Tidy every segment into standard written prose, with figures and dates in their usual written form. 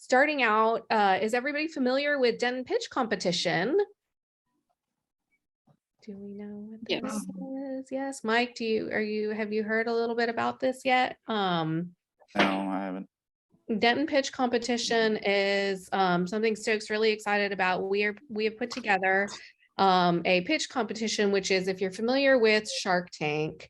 starting out, is everybody familiar with Denton Pitch Competition? Do we know what this is? Yes, Mike, have you heard a little bit about this yet? No, I haven't. Denton Pitch Competition is something Stoke's really excited about. We have put together a pitch competition, which is, if you're familiar with Shark Tank,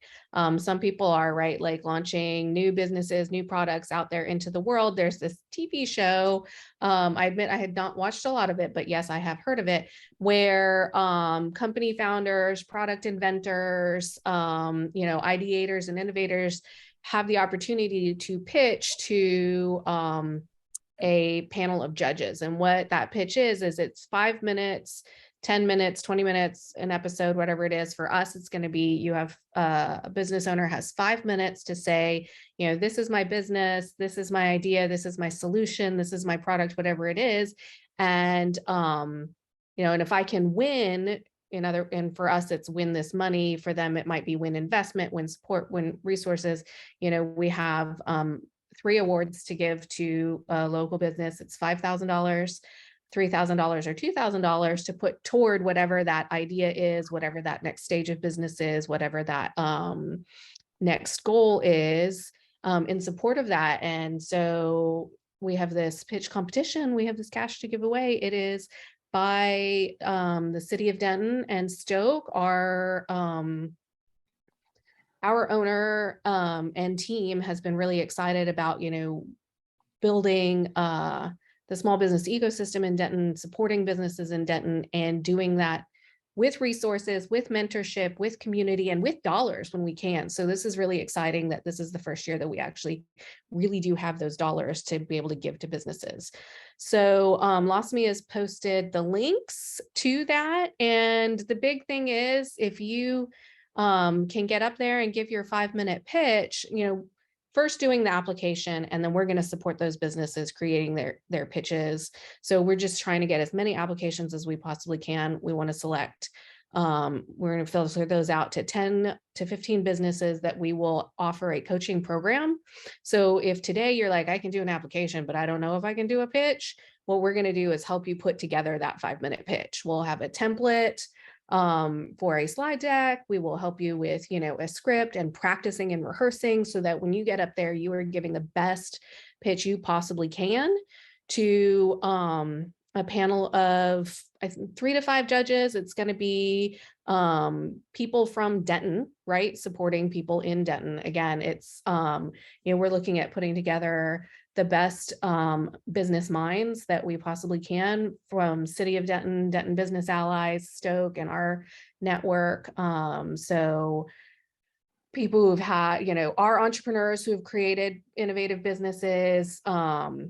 some people are, right, like launching new businesses, new products out there into the world. There's this TV show. I admit I had not watched a lot of it, but yes, I have heard of it, where company founders, product inventors, ideators and innovators have the opportunity to pitch to a panel of judges. And what that pitch is it's 5 minutes, 10 minutes, 20 minutes, an episode, whatever it is. For us, it's going to be, you have a business owner has 5 minutes to say, this is my business, this is my idea, this is my solution, this is my product, whatever it is. And, and if I can win, and for us, it's win this money. For them, it might be win investment, win support, win resources. We have 3 awards to give to a local business. It's $5,000, $3,000, or $2,000 to put toward whatever that idea is, whatever that next stage of business is, whatever that next goal is, in support of that. And so we have this pitch competition. We have this cash to give away. It is by the city of Denton, and Stoke, our owner and team has been really excited about, building the small business ecosystem in Denton, supporting businesses in Denton, and doing that with resources, with mentorship, with community, and with dollars when we can. So this is really exciting that this is the first year that we actually really do have those dollars to be able to give to businesses. So Losmi has posted the links to that. And the big thing is, if you can get up there and give your 5-minute pitch, first doing the application, and then we're going to support those businesses creating their pitches. So we're just trying to get as many applications as we possibly can. We want to select, we're going to filter those out to 10 to 15 businesses that we will offer a coaching program. So if today you're like, I can do an application, but I don't know if I can do a pitch, what we're going to do is help you put together that 5-minute pitch. We'll have a template for a slide deck. We will help you with, a script and practicing and rehearsing, so that when you get up there, you are giving the best pitch you possibly can to a panel of, I think, 3 to 5 judges. It's going to be people from Denton, right? Supporting people in Denton. Again, it's, we're looking at putting together the best business minds that we possibly can from City of Denton, Denton Business Allies, Stoke, and our network. So people who've had, our entrepreneurs who have created innovative businesses, the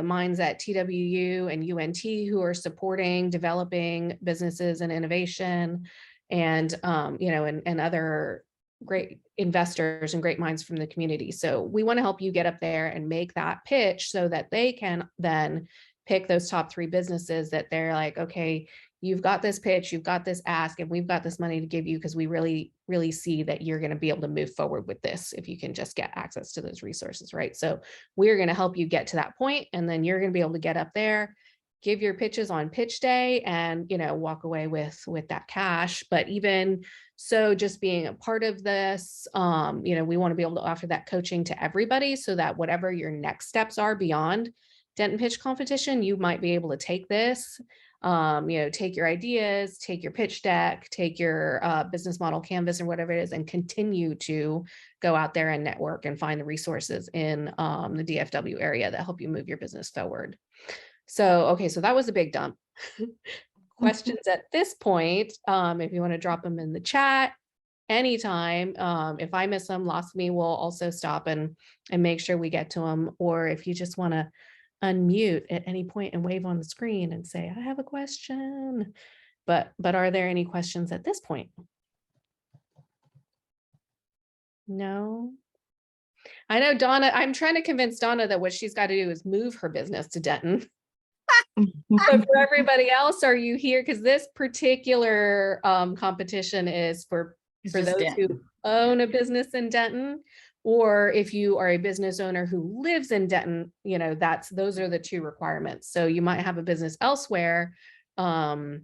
minds at TWU and UNT who are supporting developing businesses and innovation, and and other great investors and great minds from the community. So we want to help you get up there and make that pitch so that they can then pick those top 3 businesses that they're like, okay, you've got this pitch, you've got this ask, and we've got this money to give you because we really, really see that you're going to be able to move forward with this if you can just get access to those resources, right? So we're going to help you get to that point, and then you're going to be able to get up there, give your pitches on pitch day, and walk away with that cash. But even so, just being a part of this, we want to be able to offer that coaching to everybody, so that whatever your next steps are beyond Denton Pitch Competition, you might be able to take this, take your ideas, take your pitch deck, take your business model canvas or whatever it is, and continue to go out there and network and find the resources in the DFW area that help you move your business forward. So, okay, so that was a big dump. Questions at this point, if you want to drop them in the chat anytime. If I miss them, Losmi will also stop and make sure we get to them. Or if you just want to unmute at any point and wave on the screen and say, I have a question. But are there any questions at this point? No. I know Donna, I'm trying to convince Donna that what she's got to do is move her business to Denton. But for everybody else, are you here? Because this particular competition is for those who own a business in Denton, Or if you are a business owner who lives in Denton, you know, those are the two requirements. So you might have a business elsewhere, but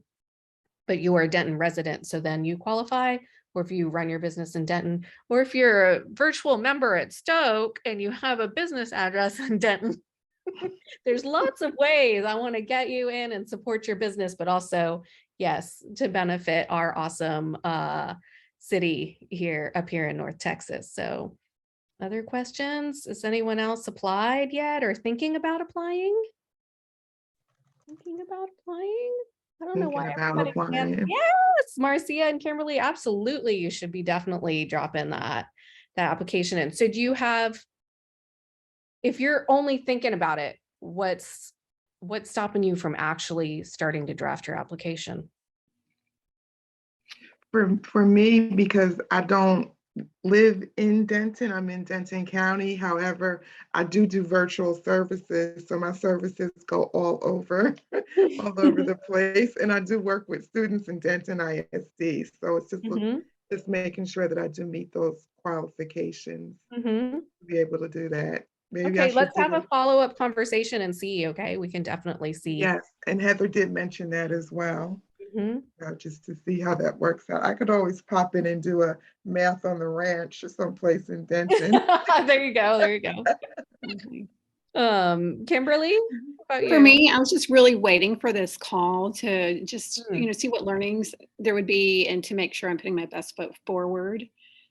you are a Denton resident, so then you qualify. Or if you run your business in Denton, or if you're a virtual member at Stoke and you have a business address in Denton, there's lots of ways I want to get you in and support your business, but also, yes, to benefit our awesome city up here in North Texas. So other questions? Has anyone else applied yet or thinking about applying? Thinking about applying? I don't know why Thinking about everybody can't. applying. Yes, Marcia and Kimberly, absolutely. You should be definitely dropping that application in. So do you have, if you're only thinking about it, what's stopping you from actually starting to draft your application? For me, because I don't live in Denton, I'm in Denton County. However, I do virtual services, so my services go all over the place. And I do work with students in Denton ISD. So it's just making sure that I do meet those qualifications to be able to do that. Maybe I Okay, should let's have a follow-up conversation and see. Okay, we can definitely see. Yes, and Heather did mention that as well. Just to see how that works out. I could always pop in and do a math on the ranch or someplace in Denton. There you go. There you go. Kimberly, how about For you? me, I was just really waiting for this call to just, see what learnings there would be and to make sure I'm putting my best foot forward.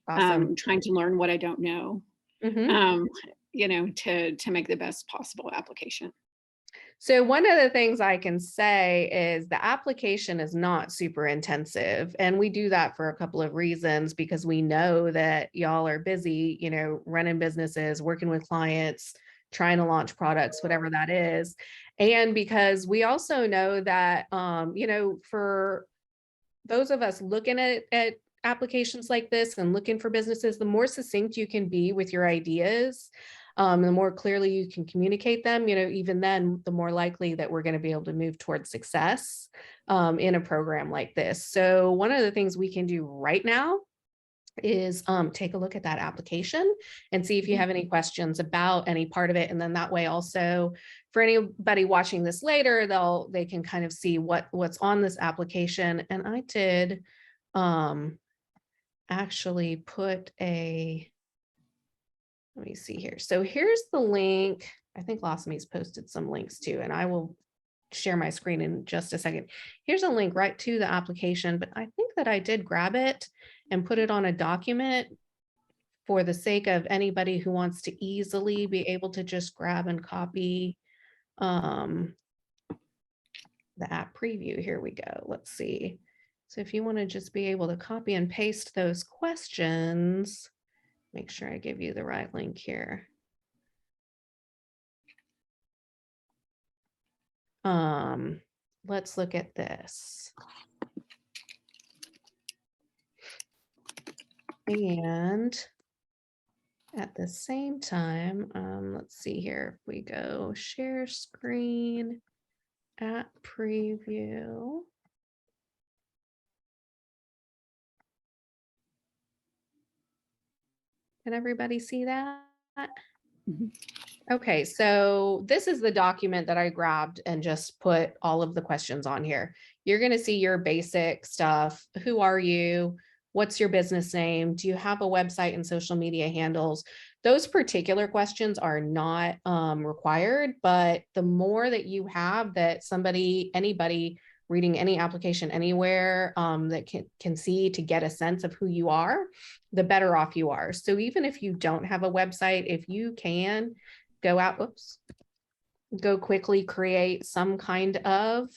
Awesome. Trying to learn what I don't know, to make the best possible application. So one of the things I can say is the application is not super intensive. And we do that for a couple of reasons, because we know that y'all are busy, running businesses, working with clients, trying to launch products, whatever that is. And because we also know that, for those of us looking at applications like this and looking for businesses, the more succinct you can be with your ideas, the more clearly you can communicate them, even then, the more likely that we're going to be able to move towards success in a program like this. So one of the things we can do right now is take a look at that application and see if you have any questions about any part of it. And then that way also for anybody watching this later, they can kind of see what's on this application. And I did actually put let me see here. So here's the link. I think Lossomy's posted some links too, and I will share my screen in just a second. Here's a link right to the application, but I think that I did grab it and put it on a document for the sake of anybody who wants to easily be able to just grab and copy the app preview. Here we go. Let's see. So if you want to just be able to copy and paste those questions, make sure I give you the right link here. Let's look at this. And at the same time, let's see here. If we go share screen, app preview. Can everybody see that? Okay, so this is the document that I grabbed and just put all of the questions on here. You're going to see your basic stuff. Who are you? What's your business name? Do you have a website and social media handles? Those particular questions are not required, but the more that you have that anybody reading any application anywhere that can see to get a sense of who you are, the better off you are. So even if you don't have a website, if you can go out, go quickly create some kind of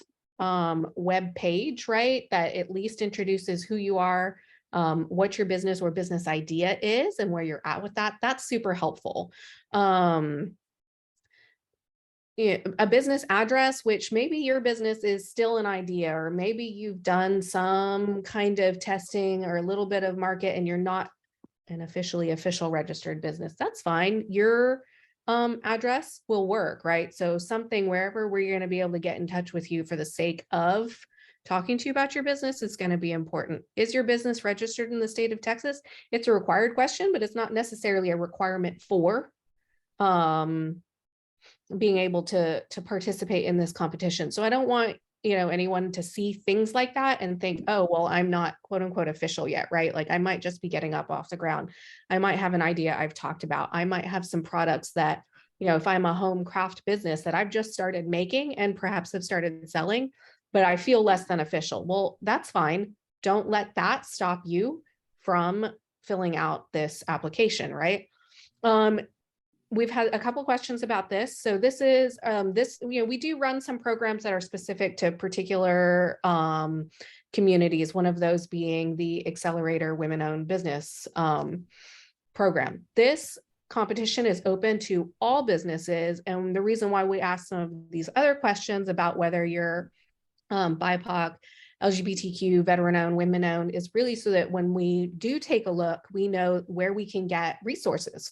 web page, right? That at least introduces who you are, what your business or business idea is and where you're at with that. That's super helpful. A business address, which maybe your business is still an idea, or maybe you've done some kind of testing or a little bit of market and you're not an official registered business. That's fine. Your address will work, right? So something wherever we're going to be able to get in touch with you for the sake of talking to you about your business is going to be important. Is your business registered in the state of Texas? It's a required question, but it's not necessarily a requirement for being able to participate in this competition. So I don't want, anyone to see things like that and think, oh, well, I'm not quote unquote official yet, right? Like I might just be getting up off the ground. I might have an idea I've talked about. I might have some products that, if I'm a home craft business that I've just started making and perhaps have started selling, but I feel less than official. Well, that's fine. Don't let that stop you from filling out this application, right? We've had a couple questions about this. So this is we do run some programs that are specific to particular communities. One of those being the Accelerator Women-Owned Business program. This competition is open to all businesses. And the reason why we ask some of these other questions about whether you're BIPOC, LGBTQ, veteran-owned, women-owned is really so that when we do take a look, we know where we can get resources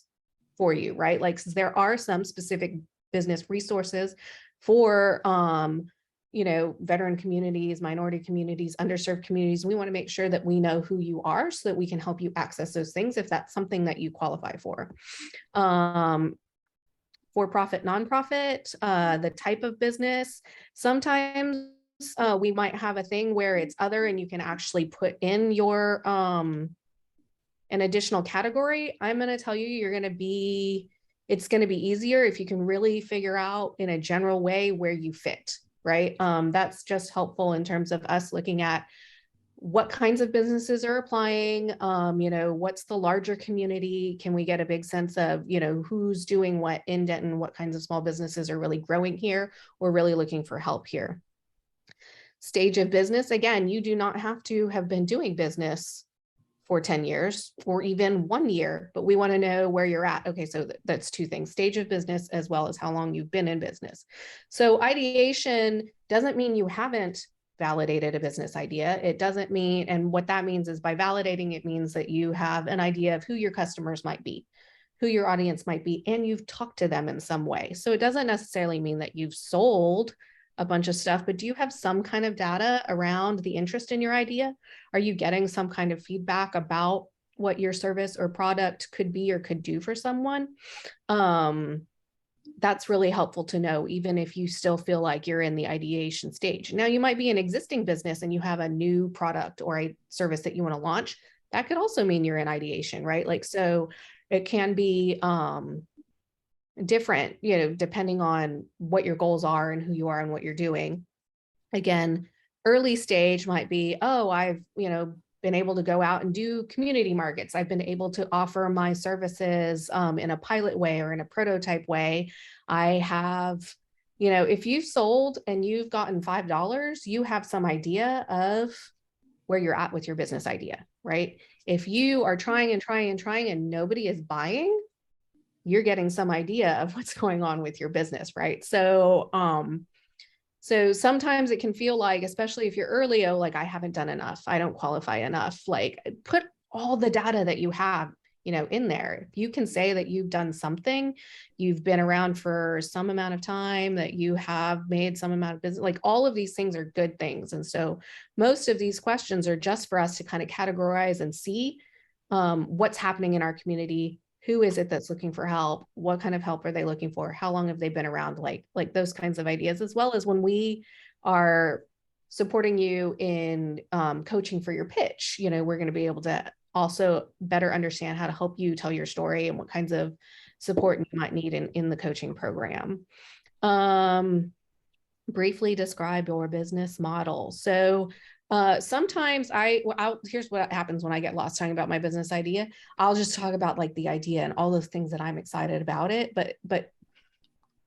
for you, right? Like there are some specific business resources for, veteran communities, minority communities, underserved communities. We want to make sure that we know who you are so that we can help you access those things if that's something that you qualify for. For-profit, nonprofit, the type of business. Sometimes we might have a thing where it's other and you can actually put in your an additional category. I'm going to tell you, it's going to be easier if you can really figure out in a general way where you fit, right? That's just helpful in terms of us looking at what kinds of businesses are applying, what's the larger community? Can we get a big sense of, who's doing what in Denton, what kinds of small businesses are really growing here or really looking for help here. Stage of business, again, you do not have to have been doing business for 10 years or even 1 year, but we want to know where you're at. Okay, so that's two things, stage of business as well as how long you've been in business. So ideation doesn't mean you haven't validated a business idea. It doesn't mean, and what that means is by validating, it means that you have an idea of who your customers might be, who your audience might be, and you've talked to them in some way. So it doesn't necessarily mean that you've sold a bunch of stuff, but do you have some kind of data around the interest in your idea? Are you getting some kind of feedback about what your service or product could be or could do for someone? That's really helpful to know, even if you still feel like you're in the ideation stage. Now, you might be an existing business and you have a new product or a service that you want to launch. That could also mean you're in ideation, right? Like, so it can be different, depending on what your goals are and who you are and what you're doing. Again, early stage might be, oh, I've, been able to go out and do community markets. I've been able to offer my services in a pilot way or in a prototype way. I have, if you've sold and you've gotten $5, you have some idea of where you're at with your business idea, right? If you are trying and nobody is buying, you're getting some idea of what's going on with your business, right? So, so sometimes it can feel like, especially if you're early, oh, like I haven't done enough, I don't qualify enough. Like put all the data that you have, in there. If you can say that you've done something, you've been around for some amount of time, that you have made some amount of business, like all of these things are good things. And so most of these questions are just for us to kind of categorize and see what's happening in our community. Who is it that's looking for help? What kind of help are they looking for? How long have they been around? Like those kinds of ideas, as well as when we are supporting you in coaching for your pitch, we're going to be able to also better understand how to help you tell your story and what kinds of support you might need in the coaching program. Briefly describe your business model. So sometimes here's what happens when I get lost talking about my business idea. I'll just talk about like the idea and all those things that I'm excited about it. But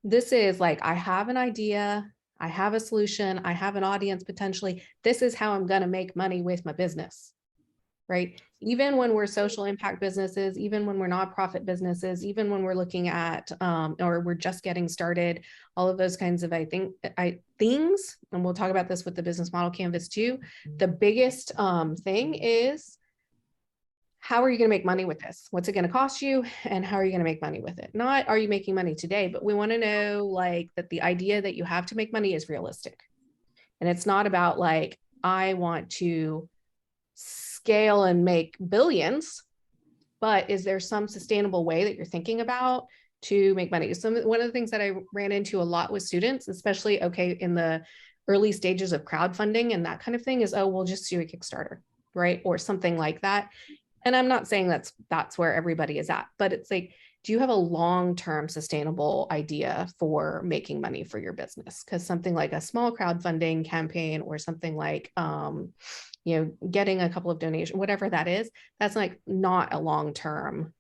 this is like, I have an idea, I have a solution, I have an audience potentially. This is how I'm going to make money with my business, right? Even when we're social impact businesses, even when we're nonprofit businesses, even when we're looking at, or we're just getting started, all of those kinds of, things, and we'll talk about this with the business model canvas too. The biggest thing is, how are you going to make money with this? What's it going to cost you? And how are you going to make money with it? Not, are you making money today, but we want to know like that the idea that you have to make money is realistic. And it's not about like, I want to scale and make billions, but is there some sustainable way that you're thinking about to make money? One of the things that I ran into a lot with students, especially in the early stages of crowdfunding and that kind of thing, is, oh, we'll just do a Kickstarter, right? Or something like that. And I'm not saying that's where everybody is at, but it's like, do you have a long-term sustainable idea for making money for your business? Because something like a small crowdfunding campaign or something like, getting a couple of donations, whatever that is, that's like not a long-term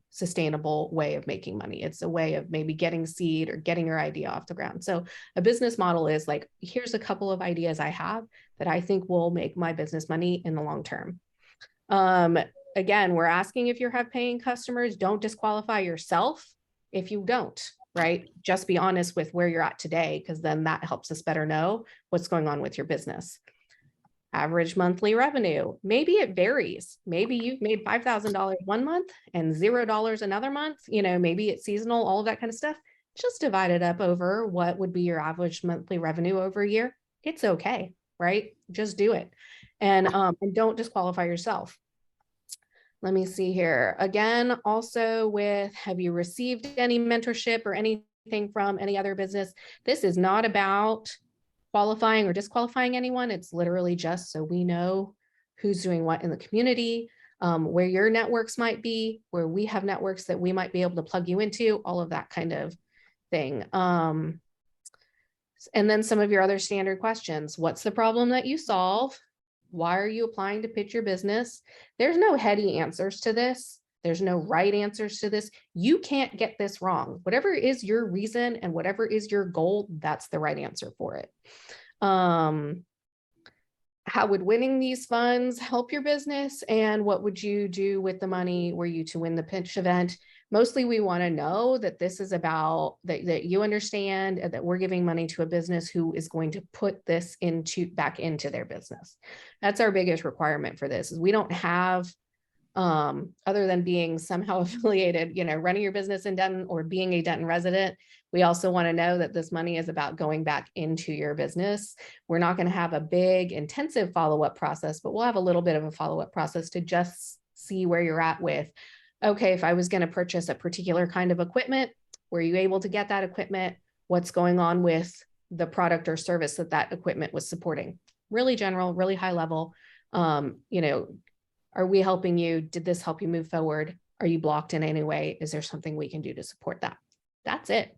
sustainable way of making money. It's a way of maybe getting seed or getting your idea off the ground. So a business model is like, here's a couple of ideas I have that I think will make my business money in the long term. Again, we're asking if you have paying customers. Don't disqualify yourself if you don't, right? Just be honest with where you're at today, because then that helps us better know what's going on with your business. Average monthly revenue, maybe it varies. Maybe you've made $5,000 one month and $0 another month. Maybe it's seasonal, all of that kind of stuff. Just divide it up over what would be your average monthly revenue over a year. It's okay, right? Just do it. And don't disqualify yourself. Let me see here. Again, also with, have you received any mentorship or anything from any other business? This is not about qualifying or disqualifying anyone. It's literally just so we know who's doing what in the community, where your networks might be, where we have networks that we might be able to plug you into, all of that kind of thing. And then some of your other standard questions. What's the problem that you solve? Why are you applying to pitch your business? There's no heady answers to this. There's no right answers to this. You can't get this wrong. Whatever is your reason and whatever is your goal, that's the right answer for it. How would winning these funds help your business? And what would you do with the money were you to win the pitch event? Mostly we want to know that this is about that you understand that we're giving money to a business who is going to put this back into their business. That's our biggest requirement for this, is we don't have other than being somehow affiliated, running your business in Denton or being a Denton resident. We also want to know that this money is about going back into your business. We're not going to have a big intensive follow-up process, but we'll have a little bit of a follow-up process to just see where you're at with, okay, if I was going to purchase a particular kind of equipment, were you able to get that equipment? What's going on with the product or service that equipment was supporting? Really general, really high level. Are we helping you? Did this help you move forward? Are you blocked in any way? Is there something we can do to support that? That's it.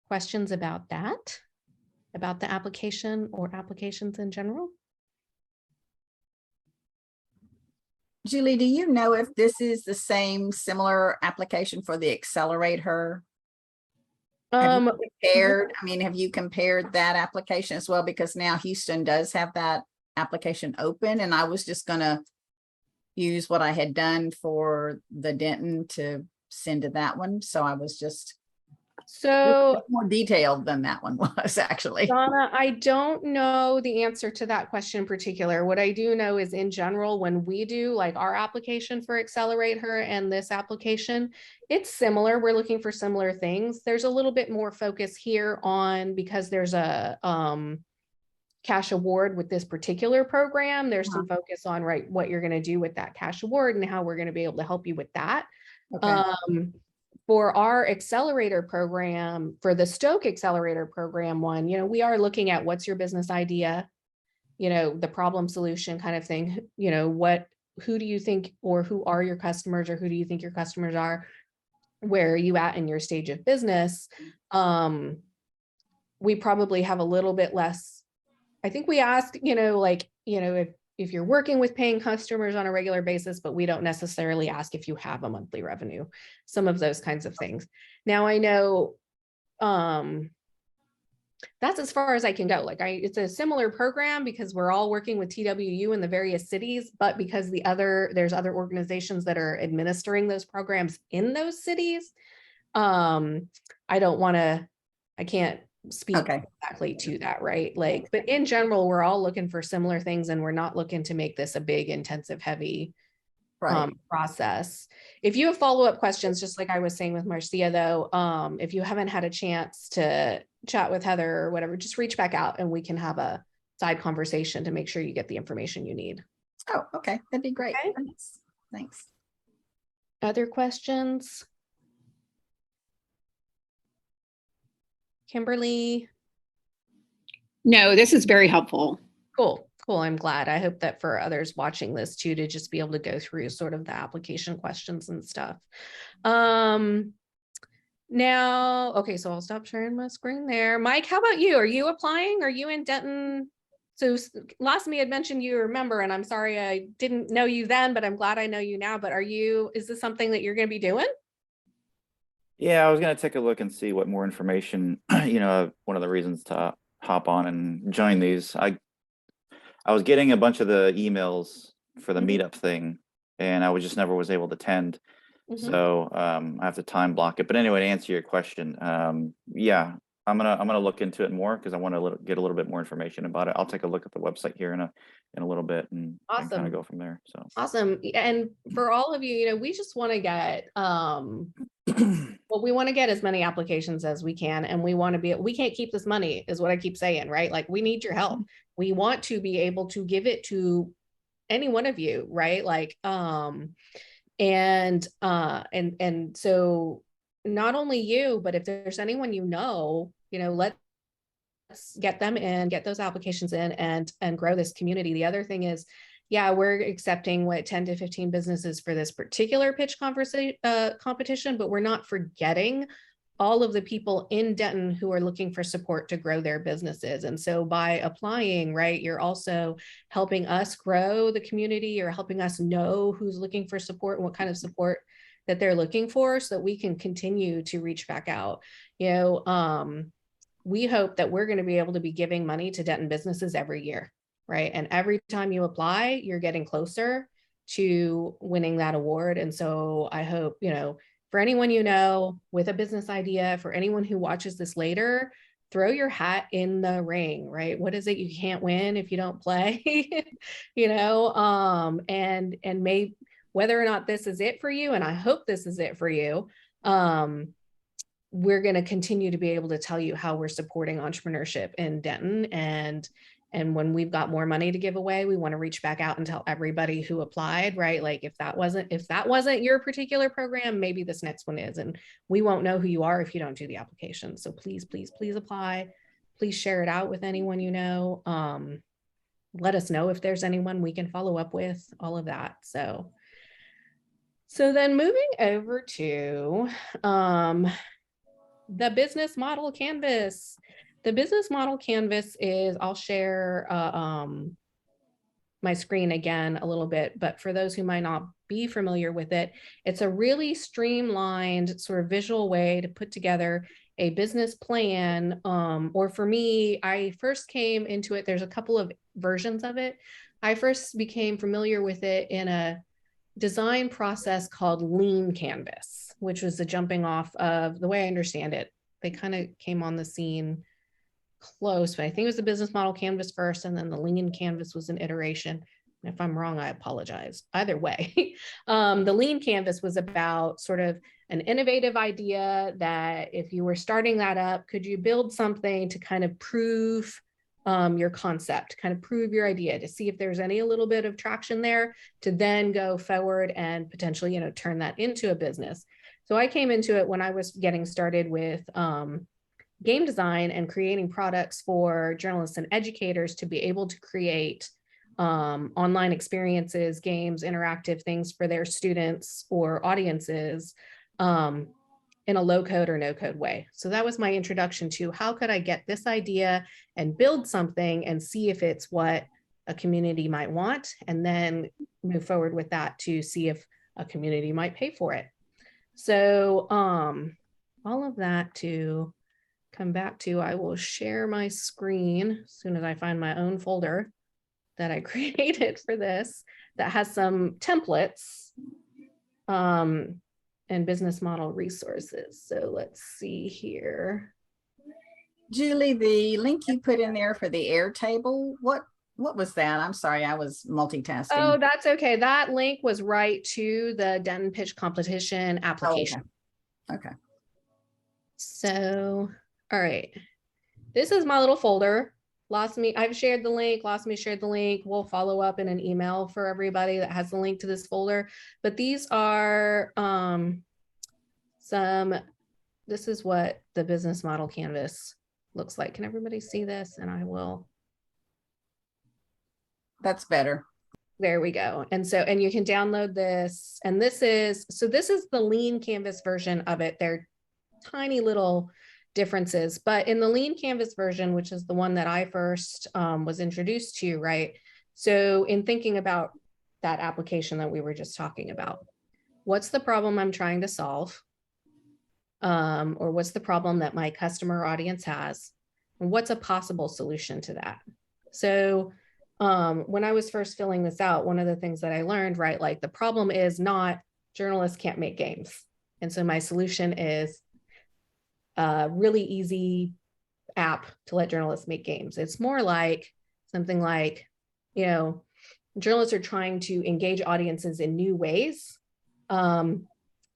Questions about that? About the application or applications in general? Julie, do you know if this is the same similar application for the Accelerate Her? Have you compared? I mean, have you compared that application as well? Because now Houston does have that application open, and I was just going to use what I had done for the Denton to send to that one. So I was just more detailed than that one was, actually. Donna, I don't know the answer to that question in particular. What I do know is, in general, when we do like our application for Accelerate Her and this application, it's similar. We're looking for similar things. There's a little bit more focus here on, because there's a cash award with this particular program. There's some focus on, right, what you're going to do with that cash award and how we're going to be able to help you with that. Okay. For our accelerator program, for the Stoke accelerator program one, we are looking at what's your business idea, the problem solution kind of thing, who do you think, or who are your customers, or who do you think your customers are? Where are you at in your stage of business? We probably have a little bit less. I think we ask, if you're working with paying customers on a regular basis, but we don't necessarily ask if you have a monthly revenue, some of those kinds of things. Now I know that's as far as I can go. It's a similar program because we're all working with TWU in the various cities, but because there's other organizations that are administering those programs in those cities. I can't speak exactly to that, right? But in general, we're all looking for similar things, and we're not looking to make this a big, intensive, heavy process. If you have follow-up questions, just like I was saying with Marcia, though, if you haven't had a chance to chat with Heather or whatever, just reach back out and we can have a side conversation to make sure you get the information you need. Oh, okay, that'd be great. Okay. Thanks. Thanks. Other questions? Kimberly? No, this is very helpful. Cool, cool. I'm glad. I hope that for others watching this too, to just be able to go through sort of the application questions and stuff. Now, okay, so I'll stop sharing my screen there. Mike, how about you? Are you applying? Are you in Denton? So last me had mentioned you remember, and I'm sorry I didn't know you then, but I'm glad I know you now. But is this something that you're going to be doing? Yeah, I was gonna take a look and see what more information, one of the reasons to hop on and join these. I was getting a bunch of the emails for the meetup thing, and I just never was able to attend. So I have to time block it. But anyway, to answer your question, yeah, I'm gonna look into it more because I want to get a little bit more information about it. I'll take a look at the website here in a little bit and kind Awesome. of go from there. So Awesome. And for all of you, we just want to get well, we want to get as many applications as we can, and we can't keep this money, is what I keep saying, right? Like, we need your help. We want to be able to give it to any one of you, right? Like, and so not only you, but if there's anyone let's get them in, get those applications in, and grow this community. The other thing is, yeah, we're accepting 10 to 15 businesses for this particular pitch competition, but we're not forgetting all of the people in Denton who are looking for support to grow their businesses. And so by applying, right, you're also helping us grow the community. You're helping us know who's looking for support and what kind of support that they're looking for, so that we can continue to reach back out. We hope that we're going to be able to be giving money to Denton businesses every year, right? And every time you apply, you're getting closer to winning that award. And so I hope, for anyone with a business idea, for anyone who watches this later, throw your hat in the ring, right? What is it you can't win if you don't play? And maybe whether or not this is it for you, and I hope this is it for you, we're going to continue to be able to tell you how we're supporting entrepreneurship in Denton. And when we've got more money to give away, we want to reach back out and tell everybody who applied, right? Like, if that wasn't your particular program, maybe this next one is, and we won't know who you are if you don't do the application. So please, please, please apply. Please share it out with anyone you know. Let us know if there's anyone we can follow up with, all of that. So then moving over to the business model canvas. The business model canvas is, I'll share my screen again a little bit, but for those who might not be familiar with it, it's a really streamlined sort of visual way to put together a business plan. Or for me, I first came into it, there's a couple of versions of it. I first became familiar with it in a design process called Lean Canvas, which was the jumping off of, the way I understand it, they kind of came on the scene close, but I think it was the business model canvas first, and then the Lean Canvas was an iteration. If I'm wrong, I apologize. Either way, the Lean Canvas was about sort of an innovative idea that if you were starting that up, could you build something to kind of prove your concept, kind of prove your idea, to see if there's any little bit of traction there, to then go forward and potentially, turn that into a business. So I came into it when I was getting started with game design and creating products for journalists and educators to be able to create online experiences, games, interactive things for their students or audiences in a low code or no code way. So that was my introduction to how could I get this idea and build something and see if it's what a community might want, and then move forward with that to see if a community might pay for it. So all of that to come back to, I will share my screen as soon as I find my own folder that I created for this that has some templates and business model resources. So let's see here. Julie, the link you put in there for the Airtable, what was that? I'm sorry, I was multitasking. Oh, that's okay. That link was right to the Denton Pitch Competition application. Oh, okay. So, all right. This is my little folder. I've shared the link, Lost Me shared the link. We'll follow up in an email for everybody that has the link to this folder. But these are this is what the business model canvas looks like. Can everybody see this? And I will. That's better. There we go. And and you can download this. And this is the lean canvas version of it. They're tiny little differences, but in the lean canvas version, which is the one that I first was introduced to, right? So in thinking about that application that we were just talking about, what's the problem I'm trying to solve? Or what's the problem that my customer audience has? And what's a possible solution to that? So when I was first filling this out, one of the things that I learned, right, like the problem is not journalists can't make games. And so my solution is a really easy app to let journalists make games. It's more like something like, you know, journalists are trying to engage audiences in new ways to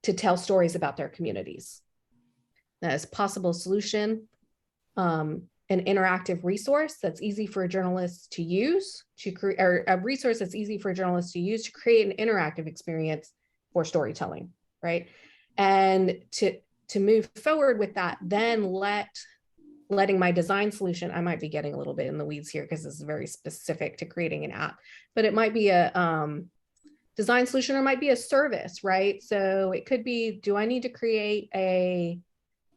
tell stories about their communities. As possible solution, an interactive resource that's easy for journalists to use to create, or a resource that's easy for journalists to use to create an interactive experience for storytelling, right? And to move forward with that, then letting my design solution, I might be getting a little bit in the weeds here because this is very specific to creating an app, but it might be a design solution or it might be a service, right? So it could be, do I need to create a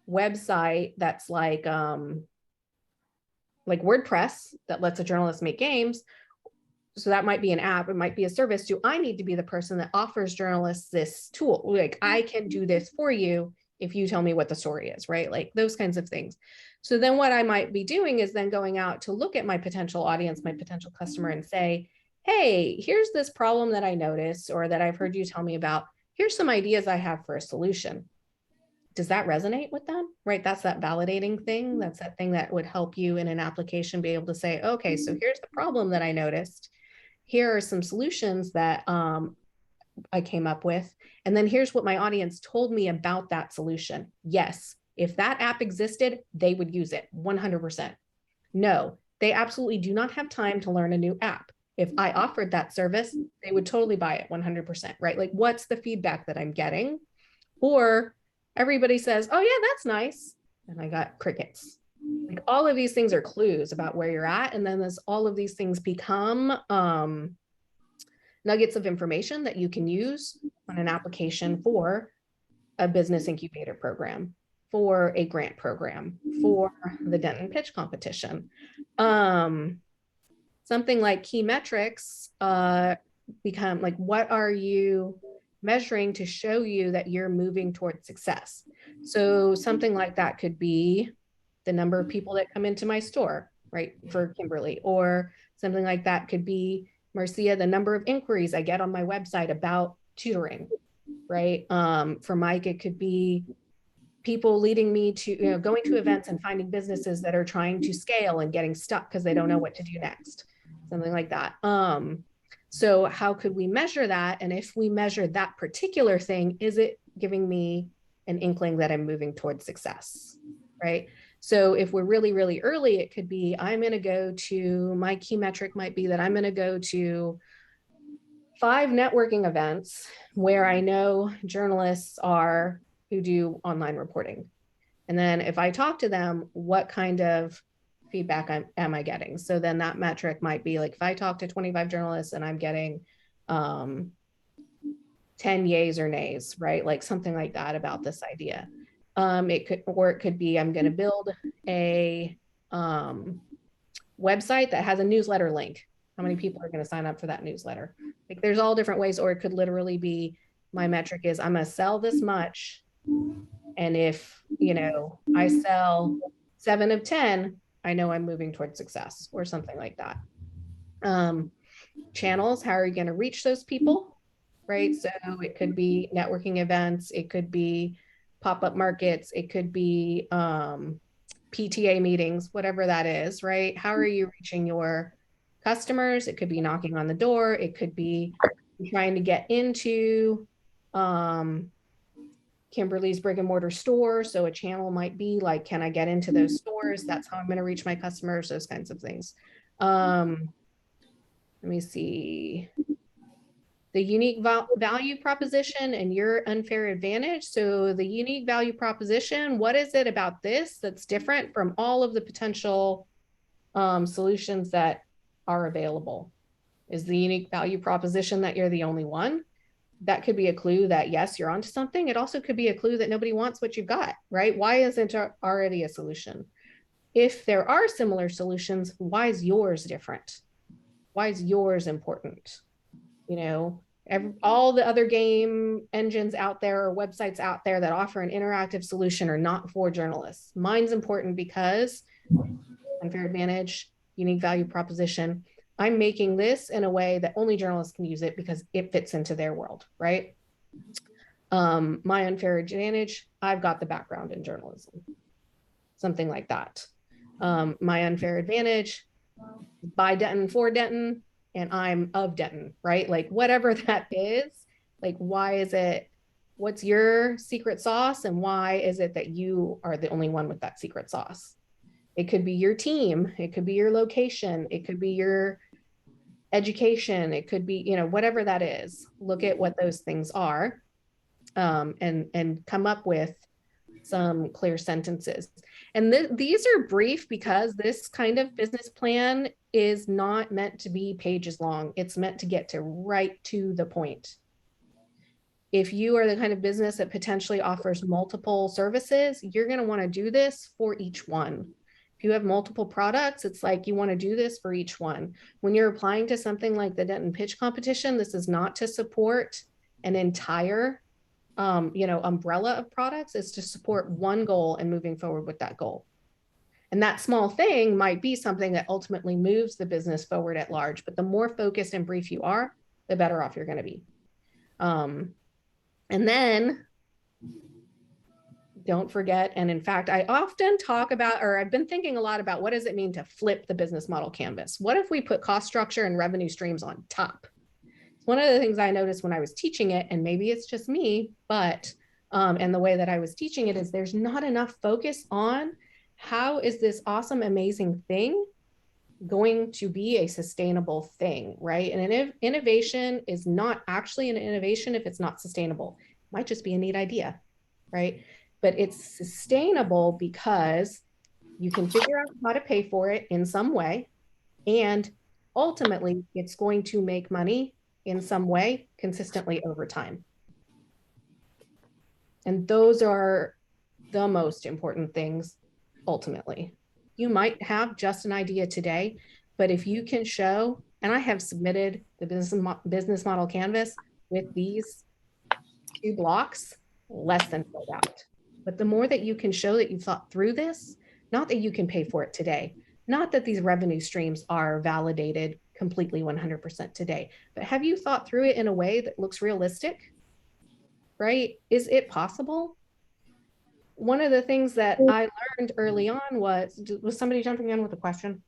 website that's like WordPress that lets a journalist make games? So that might be an app, it might be a service. Do I need to be the person that offers journalists this tool? Like, I can do this for you if you tell me what the story is, right? Like those kinds of things. So then what I might be doing is then going out to look at my potential audience, my potential customer, and say, hey, here's this problem that I noticed or that I've heard you tell me about. Here's some ideas I have for a solution. Does that resonate with them, right? That's that validating thing. That's that thing that would help you in an application be able to say, okay, so here's the problem that I noticed. Here are some solutions that I came up with. And then here's what my audience told me about that solution. Yes, if that app existed, they would use it 100%. No, they absolutely do not have time to learn a new app. If I offered that service, they would totally buy it 100%, right? Like, what's the feedback that I'm getting? Or everybody says, oh yeah, that's nice. And I got crickets. Like, all of these things are clues about where you're at. And then as all of these things become nuggets of information that you can use on an application for a business incubator program, for a grant program, for the Denton Pitch Competition. Something like key metrics become like, what are you measuring to show you that you're moving towards success? So something like that could be the number of people that come into my store, right, for Kimberly, or something like that could be, Marcia, the number of inquiries I get on my website about tutoring, right? For Mike, it could be people leading me to, going to events and finding businesses that are trying to scale and getting stuck because they don't know what to do next, something like that. So how could we measure that? And if we measure that particular thing, is it giving me an inkling that I'm moving towards success, right? So if we're really, really early, it could be, I'm going to go to, my key metric might be that I'm going to go to 5 networking events where I know journalists are who do online reporting. And then if I talk to them, what kind of feedback am I getting? So then that metric might be like, if I talk to 25 journalists and I'm getting 10 yays or nays, right? Like something like that about this idea. It could be, I'm going to build a website that has a newsletter link. How many people are going to sign up for that newsletter? Like, there's all different ways, or it could literally be, my metric is I'm going to sell this much. And if, I sell 7 of 10, I know I'm moving towards success, or something like that. Channels, how are you going to reach those people, right? So it could be networking events, it could be pop-up markets, it could be PTA meetings, whatever that is, right? How are you reaching your customers? It could be knocking on the door, it could be trying to get into Kimberly's brick and mortar store. So a channel might be like, can I get into those stores? That's how I'm going to reach my customers, those kinds of things. Let me see. The unique value proposition and your unfair advantage. So the unique value proposition, what is it about this that's different from all of the potential solutions that are available? Is the unique value proposition that you're the only one? That could be a clue that yes, you're onto something. It also could be a clue that nobody wants what you've got, right? Why isn't already a solution? If there are similar solutions, why is yours different? Why is yours important? You know, all the other game engines out there or websites out there that offer an interactive solution are not for journalists. Mine's important because unfair advantage, unique value proposition. I'm making this in a way that only journalists can use it because it fits into their world, right? My unfair advantage, I've got the background in journalism, something like that. My unfair advantage, by Denton, for Denton, and I'm of Denton, right? Like whatever that is, like why is it, what's your secret sauce and why is it that you are the only one with that secret sauce? It could be your team, it could be your location, it could be your education, it could be, you know, whatever that is. Look at what those things are and come up with some clear sentences. And these are brief because this kind of business plan is not meant to be pages long. It's meant to get to right to the point. If you are the kind of business that potentially offers multiple services, you're going to want to do this for each one. If you have multiple products, it's like you want to do this for each one. When you're applying to something like the Denton Pitch Competition, this is not to support an entire umbrella of products. Is to support one goal and moving forward with that goal. And that small thing might be something that ultimately moves the business forward at large, but the more focused and brief you are, the better off you're going to be. And then don't forget, and in fact, I often talk about, or I've been thinking a lot about, what does it mean to flip the business model canvas? What if we put cost structure and revenue streams on top? One of the things I noticed when I was teaching it, and maybe it's just me, but, and the way that I was teaching it is there's not enough focus on how is this awesome, amazing thing going to be a sustainable thing, right? And innovation is not actually an innovation if it's not sustainable. It might just be a neat idea, right? But it's sustainable because you can figure out how to pay for it in some way. And ultimately, it's going to make money in some way consistently over time. And those are the most important things ultimately. You might have just an idea today, but if you can show, and I have submitted the business model canvas with these 2 blocks, less than filled out. But the more that you can show that you've thought through this, not that you can pay for it today, not that these revenue streams are validated completely 100% today, but have you thought through it in a way that looks realistic, right? Is it possible? One of the things that I learned early on was somebody jumping in with a question?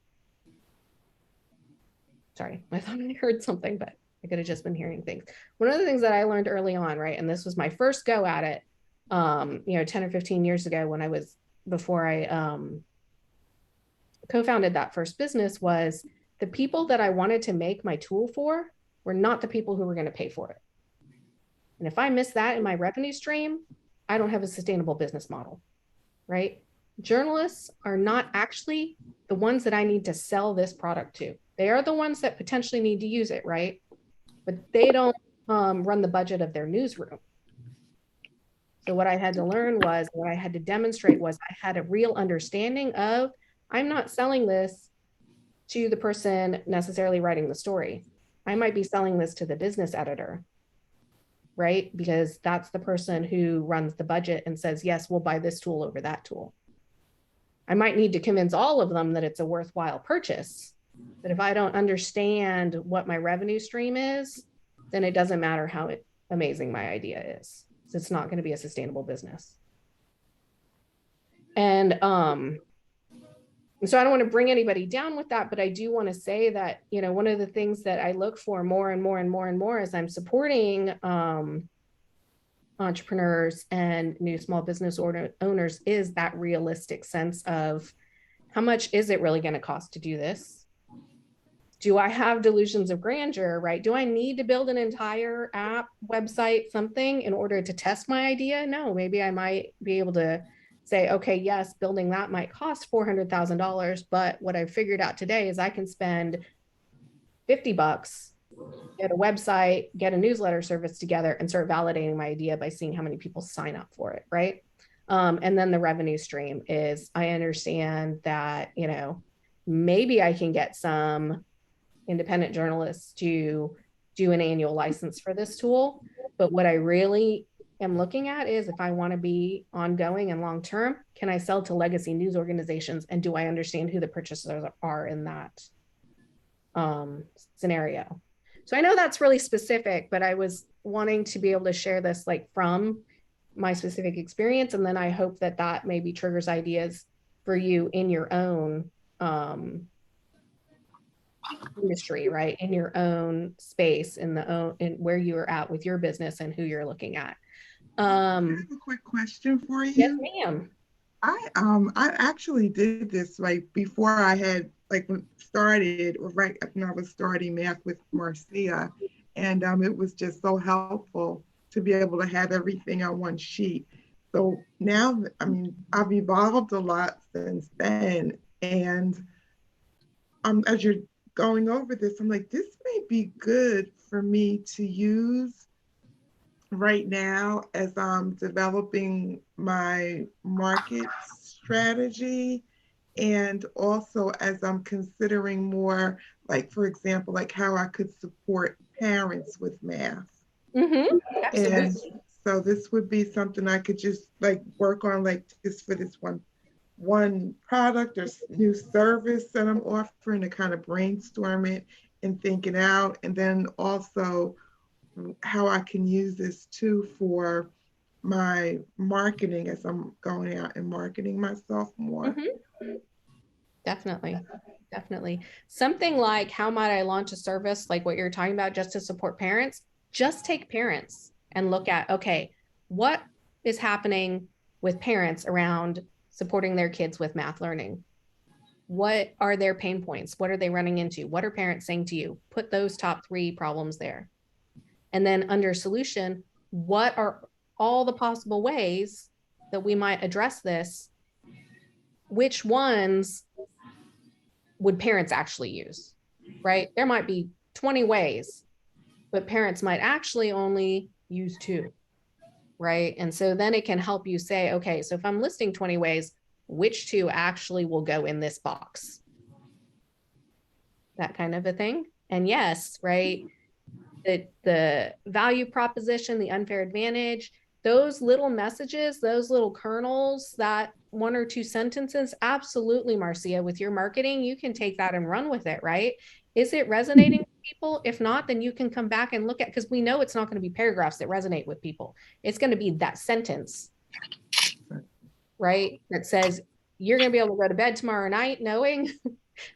Sorry, I thought I heard something, but I could have just been hearing things. One of the things that I learned early on, right, and this was my first go at it, 10 or 15 years ago before I co-founded that first business, was the people that I wanted to make my tool for were not the people who were going to pay for it. And if I miss that in my revenue stream, I don't have a sustainable business model, right? Journalists are not actually the ones that I need to sell this product to. They are the ones that potentially need to use it, right? But they don't run the budget of their newsroom. So what I had to learn was, what I had to demonstrate was I had a real understanding of, I'm not selling this to the person necessarily writing the story. I might be selling this to the business editor, right? Because that's the person who runs the budget and says, yes, we'll buy this tool over that tool. I might need to convince all of them that it's a worthwhile purchase. But if I don't understand what my revenue stream is, then it doesn't matter how amazing my idea is. So it's not going to be a sustainable business. And so I don't want to bring anybody down with that, but I do want to say that, one of the things that I look for more and more and more and more as I'm supporting entrepreneurs and new small business owners is that realistic sense of how much is it really going to cost to do this? Do I have delusions of grandeur, right? Do I need to build an entire app, website, something in order to test my idea? No, maybe I might be able to say, okay, yes, building that might cost $400,000, but what I figured out today is I can spend $50, get a website, get a newsletter service together, and start validating my idea by seeing how many people sign up for it, right? And then the revenue stream is, I understand that, you know, maybe I can get some independent journalists to do an annual license for this tool. But what I really am looking at is, if I want to be ongoing and long-term, can I sell to legacy news organizations? And do I understand who the purchasers are in that scenario? So I know that's really specific, but I was wanting to be able to share this like from my specific experience. And then I hope that that maybe triggers ideas for you in your own industry, right? In your own space, in where you're at with your business and who you're looking at. I have a quick question for you. Yes, ma'am. I actually did this like before I had like started, or right when I was starting math with Marcia, and it was just so helpful to be able to have everything on one sheet. So now, I mean, I've evolved a lot since then, and as you're going over this, I'm like, this may be good for me to use right now as I'm developing my market strategy, and also as I'm considering more, like, for example, like how I could support parents with math. Mm-hmm. Absolutely. And so this would be something I could just like work on, like just for this one product or new service that I'm offering, to kind of brainstorm it and think it out. And then also how I can use this too for my marketing as I'm going out and marketing myself more. Mm-hmm. Definitely. Definitely. Something like, how might I launch a service like what you're talking about just to support parents? Just take parents and look at, okay, what is happening with parents around supporting their kids with math learning? What are their pain points? What are they running into? What are parents saying to you? Put those top 3 problems there. And then under solution, what are all the possible ways that we might address this? Which ones would parents actually use, right? There might be 20 ways, but parents might actually only use 2, right? And so then it can help you say, okay, so if I'm listing 20 ways, which 2 actually will go in this box? That kind of a thing. And yes, right, the value proposition, the unfair advantage, those little messages, those little kernels, that 1 or 2 sentences, absolutely, Marcia, with your marketing, you can take that and run with it, right? Is it resonating with people? If not, then you can come back and look at, because we know it's not going to be paragraphs that resonate with people. It's going to be that sentence, right? That says, you're going to be able to go to bed tomorrow night knowing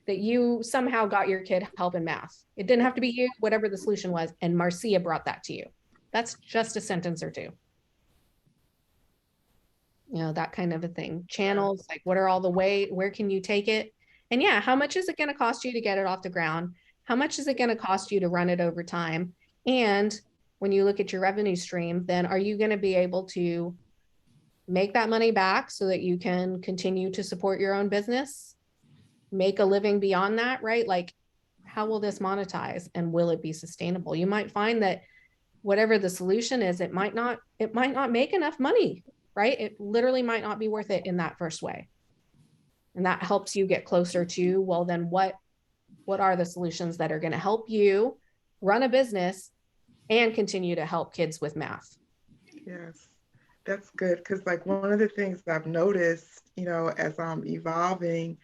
that you somehow got your kid help in math. It didn't have to be you, whatever the solution was, and Marcia brought that to you. That's just a sentence or 2. You know, that kind of a thing. Channels, like what are all the where can you take it? And yeah, how much is it going to cost you to get it off the ground? How much is it going to cost you to run it over time? And when you look at your revenue stream, then are you going to be able to make that money back so that you can continue to support your own business? Make a living beyond that, right? Like, how will this monetize and will it be sustainable? You might find that whatever the solution is, it might not make enough money, right? It literally might not be worth it in that first way. And that helps you get closer to, well, then what are the solutions that are going to help you run a business and continue to help kids with math? Yes, that's good. Because like one of the things I've noticed, you know, as I'm evolving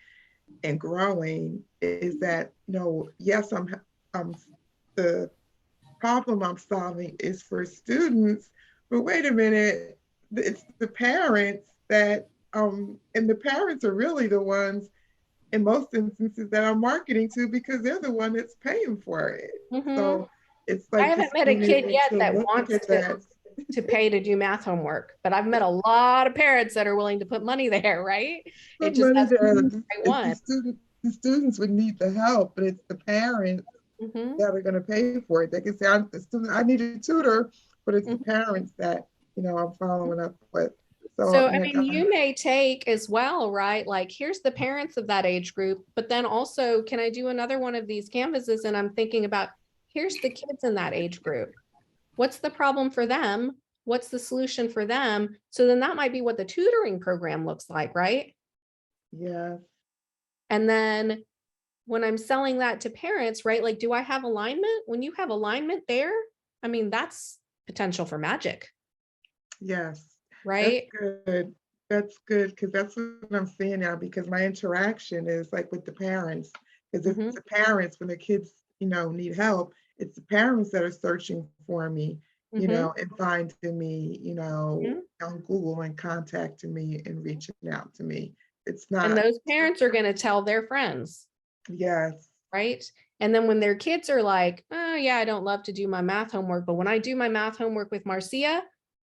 and growing is that, you know, yes, I'm the problem I'm solving is for students, but wait a minute, it's the parents that and the parents are really the ones in most instances that I'm marketing to, because they're the one that's paying for it. Mm-hmm. So it's like I haven't met a kid yet that wants to. to pay to do math homework, but I've met a lot of parents that are willing to put money there, right? Put It just money has to there. be the right one. The students would need the help, but it's the parents Mhm. that are going to pay for it. They can say, I'm the student, I need a tutor, but it's the Mhm. parents that, I'm following up with. So, I yeah, mean, you may take as well, right? Like, here's the parents of that age group, but then also, can I do another one of these canvases? And I'm thinking about, here's the kids in that age group. What's the problem for them? What's the solution for them? So then that might be what the tutoring program looks like, right? yeah, And then when I'm selling that to parents, right? Like, do I have alignment? When you have alignment there, I mean, that's potential for magic, yes. right? That's good. That's good, because that's what I'm seeing now, because my interaction is like with the parents. Because Mhm. it's the parents, when the kids, need help, it's the parents that are searching for me, Mhm. and finding me, Mhm. on Google and contacting me and reaching out to me. It's And not, those parents are going to tell their friends, yes, right? And then when their kids are like, oh yeah, I don't love to do my math homework, but when I do my math homework with Marcia,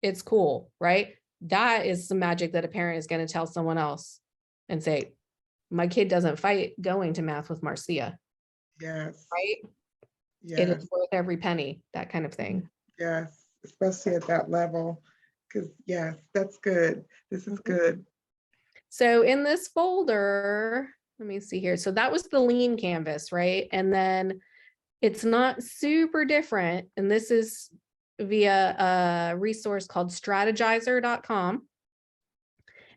it's cool, right? That is some magic that a parent is going to tell someone else and say, my kid doesn't fight going to math with Marcia, yes, right? It yes, is worth every penny, that kind of thing. yes, especially at that level. Because, yes, that's good. This is Mhm. good. So in this folder, let me see here. So that was the lean canvas, right? And then it's not super different. And this is via a resource called strategizer.com.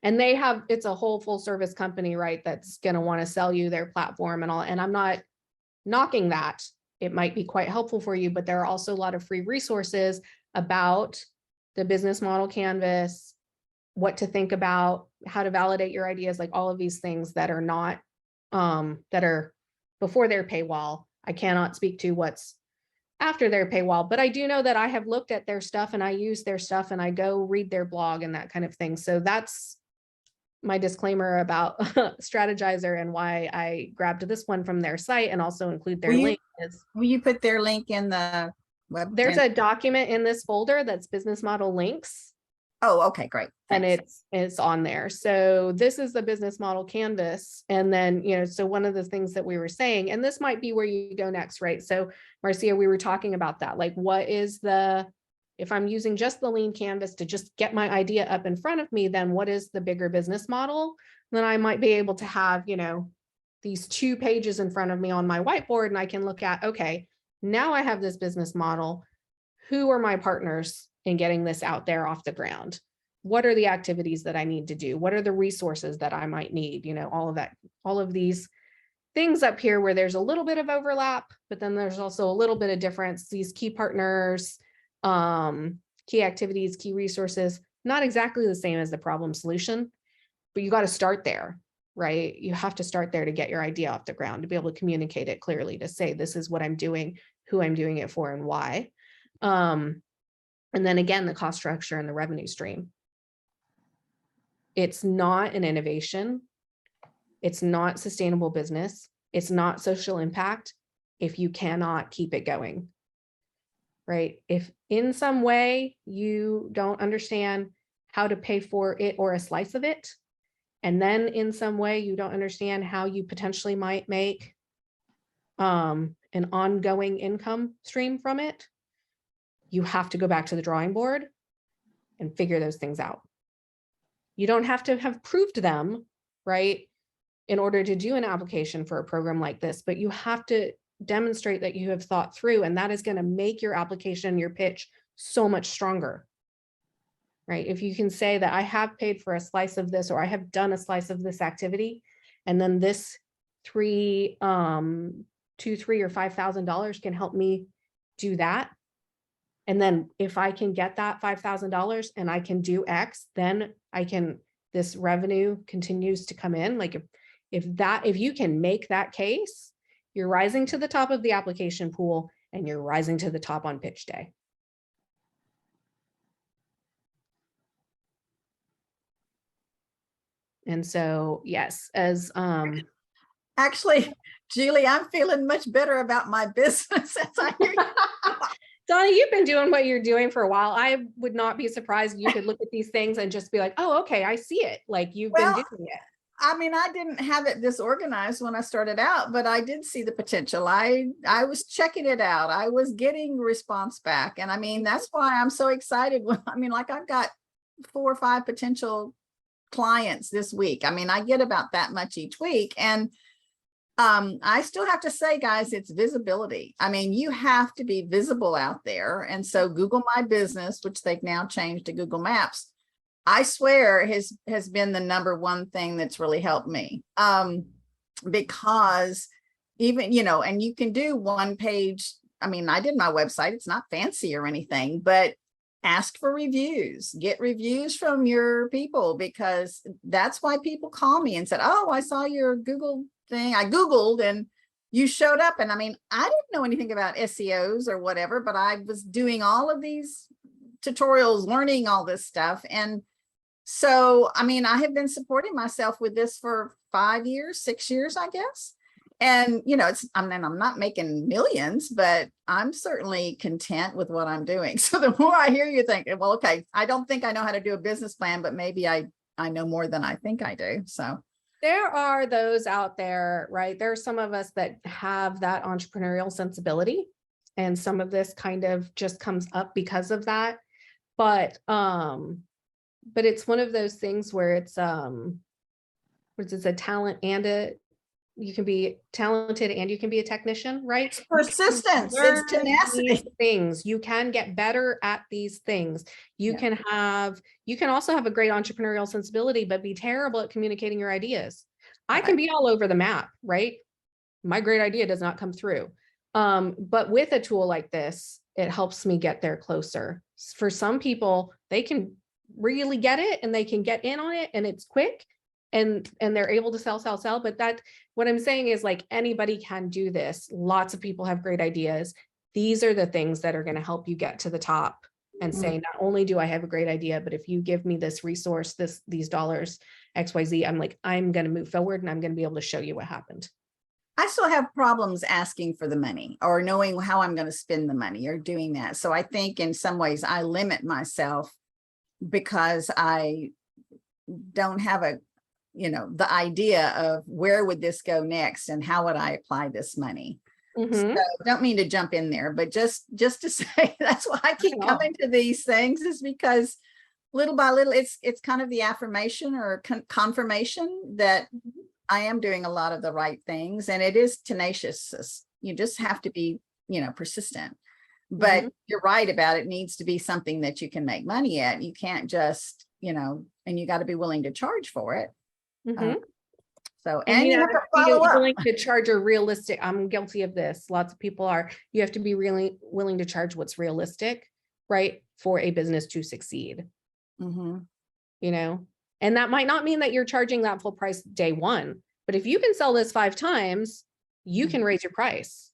And they have, it's a whole full service company, right? That's going to want to sell you their platform and all. And I'm not knocking that. It might be quite helpful for you, but there are also a lot of free resources about the business model canvas, what to think about, how to validate your ideas, like all of these things that are not, that are before their paywall. I cannot speak to what's after their paywall, but I do know that I have looked at their stuff and I use their stuff and I go read their blog and that kind of thing. So that's my disclaimer about Strategizer and why I grabbed this one from their site and also include their link. Will you put their link in the web? There's a document in this folder that's business model links. Oh, okay, great. And Thanks. it's on there. So this is the business model canvas. And then, so one of the things that we were saying, and this might be where you go next, right? So Marcia, we were talking about that. Like, what is if I'm using just the lean canvas to just get my idea up in front of me, then what is the bigger business model? Then I might be able to have, these 2 pages in front of me on my whiteboard and I can look at, okay, now I have this business model. Who are my partners in getting this out there off the ground? What are the activities that I need to do? What are the resources that I might need? All of that, all of these things up here where there's a little bit of overlap, but then there's also a little bit of difference. These key partners, key activities, key resources, not exactly the same as the problem solution, but you got to start there, right? You have to start there to get your idea off the ground, to be able to communicate it clearly, to say, this is what I'm doing, who I'm doing it for, and why. And then again, the cost structure and the revenue stream. It's not an innovation. It's not sustainable business. It's not social impact if you cannot keep it going, right? If in some way you don't understand how to pay for it or a slice of it, and then in some way you don't understand how you potentially might make an ongoing income stream from it, you have to go back to the drawing board and figure those things out. You don't have to have proved them, right, in order to do an application for a program like this, but you have to demonstrate that you have thought through, and that is going to make your application, your pitch, so much stronger, right? If you can say that I have paid for a slice of this, or I have done a slice of this activity, and then this $2,000, $3,000, or $5,000 can help me do that. And then if I can get that $5,000 and I can do X, then this revenue continues to come in. Like if you can make that case, you're rising to the top of the application pool and you're rising to the top on pitch day. And so, yes, as Actually, Julie, I'm feeling much better about my business as I hear you. Donna, you've been doing what you're doing for a while. I would not be surprised you could look at these things and just be like, oh, okay, I see it. Like you've been Well, doing it. I mean, I didn't have it disorganized when I started out, but I did see the potential. I was checking it out. I was getting response back. And I mean, that's why I'm so excited. I mean, like I've got 4 or 5 potential clients this week. I mean, I get about that much each week. And I still have to say, guys, it's visibility. I mean, you have to be visible out there. And so Google My Business, which they've now changed to Google Maps, I swear has been the #1 thing that's really helped me. Because even, you know, and you can do 1 page. I mean, I did my website. It's not fancy or anything, but ask for reviews, get reviews from your people, because that's why people call me and said, oh, I saw your Google thing. I Googled and you showed up. And I mean, I didn't know anything about SEOs or whatever, but I was doing all of these tutorials, learning all this stuff. And so, I mean, I have been supporting myself with this for 5 years, 6 years, I guess. And, you know, I mean, I'm not making millions, but I'm certainly content with what I'm doing. So the more I hear you think, well, okay, I don't think I know how to do a business plan, but maybe I know more than I think I do. So There are those out there, right? There are some of us that have that entrepreneurial sensibility, and some of this kind of just comes up because of that. But it's one of those things where it's a talent and you can be talented and you can be a technician, right? persistence, Learn it's tenacity. these things. You can get better at these things. You can also have a great entrepreneurial sensibility, but be terrible at communicating your ideas. I can be all over the map, right? My great idea does not come through. But with a tool like this, it helps me get there closer. For some people, they can really get it and they can get in on it and it's quick and they're able to sell. But that, what I'm saying is, like, anybody can do this. Lots of people have great ideas. These are the things that are going to help you get to the top and say, not only do I have a great idea, but if you give me this resource, these dollars, XYZ, I'm going to move forward and I'm going to be able to show you what happened. I still have problems asking for the money or knowing how I'm going to spend the money or doing that. So I think in some ways I limit myself because I don't have the idea of where would this go next and how would I apply this money. So don't mean to jump in there, but just to say, that's why I keep coming to these things, is because little by little, it's kind of the affirmation or confirmation that I am doing a lot of the right things, and it is tenacious. You just have to be, persistent. But you're right about it needs to be something that you can make money at. You can't just, and you got to be willing to charge for it. And you have to follow up. Willing to charge a realistic, I'm guilty of this. Lots of people are. You have to be really willing to charge what's realistic, right? For a business to succeed. And that might not mean that you're charging that full price day one, but if you can sell this 5 times, you can raise your price,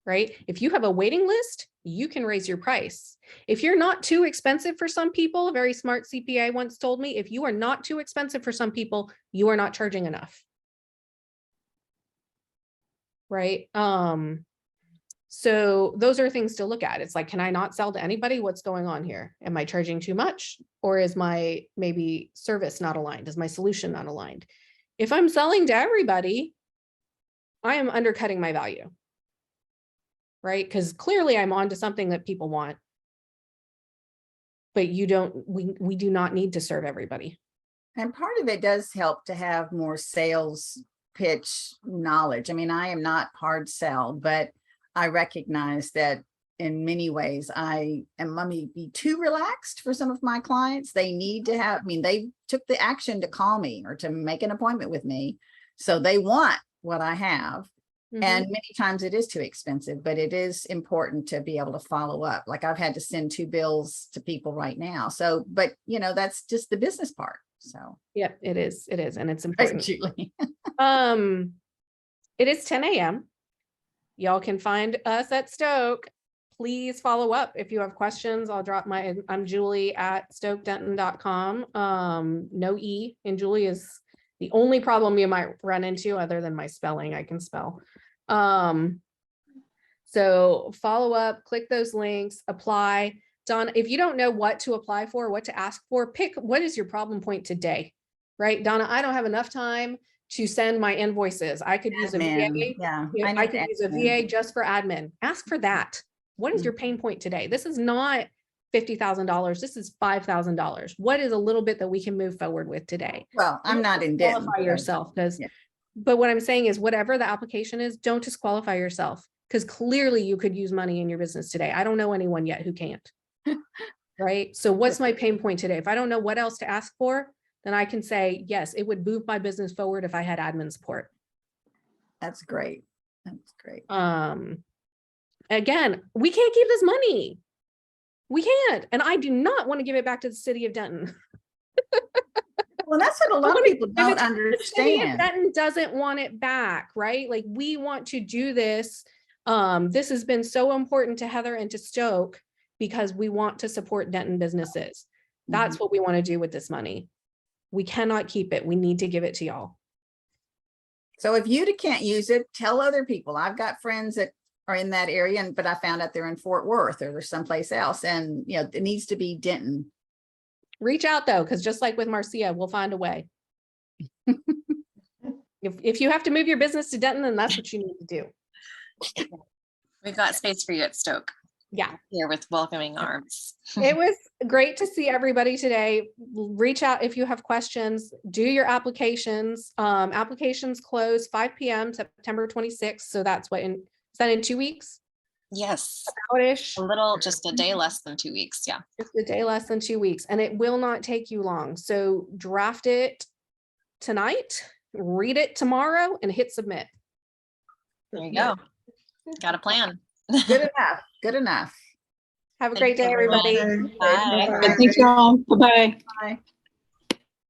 right? If you have a waiting list, you can raise your price. If you're not too expensive for some people, a very smart CPA once told me, if you are not too expensive for some people, you are not charging enough. Right? So those are things to look at. It's like, can I not sell to anybody? What's going on here? Am I charging too much? Or is my maybe service not aligned? Is my solution not aligned? If I'm selling to everybody, I am undercutting my value. Right? Because clearly I'm onto something that people want. But we do not need to serve everybody. And part of it does help to have more sales pitch knowledge. I mean, I am not hard sell, but I recognize that in many ways I am maybe too relaxed for some of my clients. They need to have, they took the action to call me or to make an appointment with me. So they want what I have. And many times it is too expensive, but it is important to be able to follow up. Like I've had to send 2 bills to people right now. So, but that's just the business part. So yeah, it is. And it's important. Julie. It is 10 a.m. Y'all can find us at Stoke. Please follow up if you have questions. I'll drop I'm Julie at stokedenton.com. No E in Julie is the only problem you might run into, other than my spelling. I can spell. So follow up, click those links, apply. Donna, if you don't know what to apply for, what to ask for, pick what is your problem point today, right? Donna, I don't have enough time to send my invoices. I could use a Admin, VA. yeah. I need could use a admin. VA just for admin. Ask for that. What is your pain point today? This is not $50,000. This is $5,000. What is a little bit that we can move forward with today? Well, I'm not in debt. Qualify yourself, because, yeah. but what I'm saying is whatever the application is, don't disqualify yourself, because clearly you could use money in your business today. I don't know anyone yet who can't. Right? So what's my pain point today? If I don't know what else to ask for, then I can say, yes, it would move my business forward if I had admin support. That's great. That's great. Again, we can't keep this money. We can't. And I do not want to give it back to the city of Denton. Well, that's what a lot of people don't The city of understand. Denton doesn't want it back, right? Like, we want to do this. This has been so important to Heather and to Stoke because we want to support Denton businesses. That's what we want to do with this money. We cannot keep it. We need to give it to y'all. So if you can't use it, tell other people. I've got friends that are in that area, but I found out they're in Fort Worth or they're someplace else. And, you know, it needs to be Denton. Reach out though, because just like with Marcia, we'll find a way. If you have to move your business to Denton, then that's what you need to do. We've got space for you at Stoke. Yeah. Here with welcoming arms. It was great to see everybody today. Reach out if you have questions, do your applications. Applications close 5 p.m. September 26th. So that's what, is that in 2 weeks? Yes. About-ish? A little, just a day less than 2 weeks. Yeah. Just a day less than 2 weeks, and it will not take you long. So draft it tonight, read it tomorrow, and hit submit. There you go. Got a plan. Good enough. Good enough. Have a Thank great day, you, everyone. everybody. Bye. Bye. Thank you all. Bye-bye. Bye.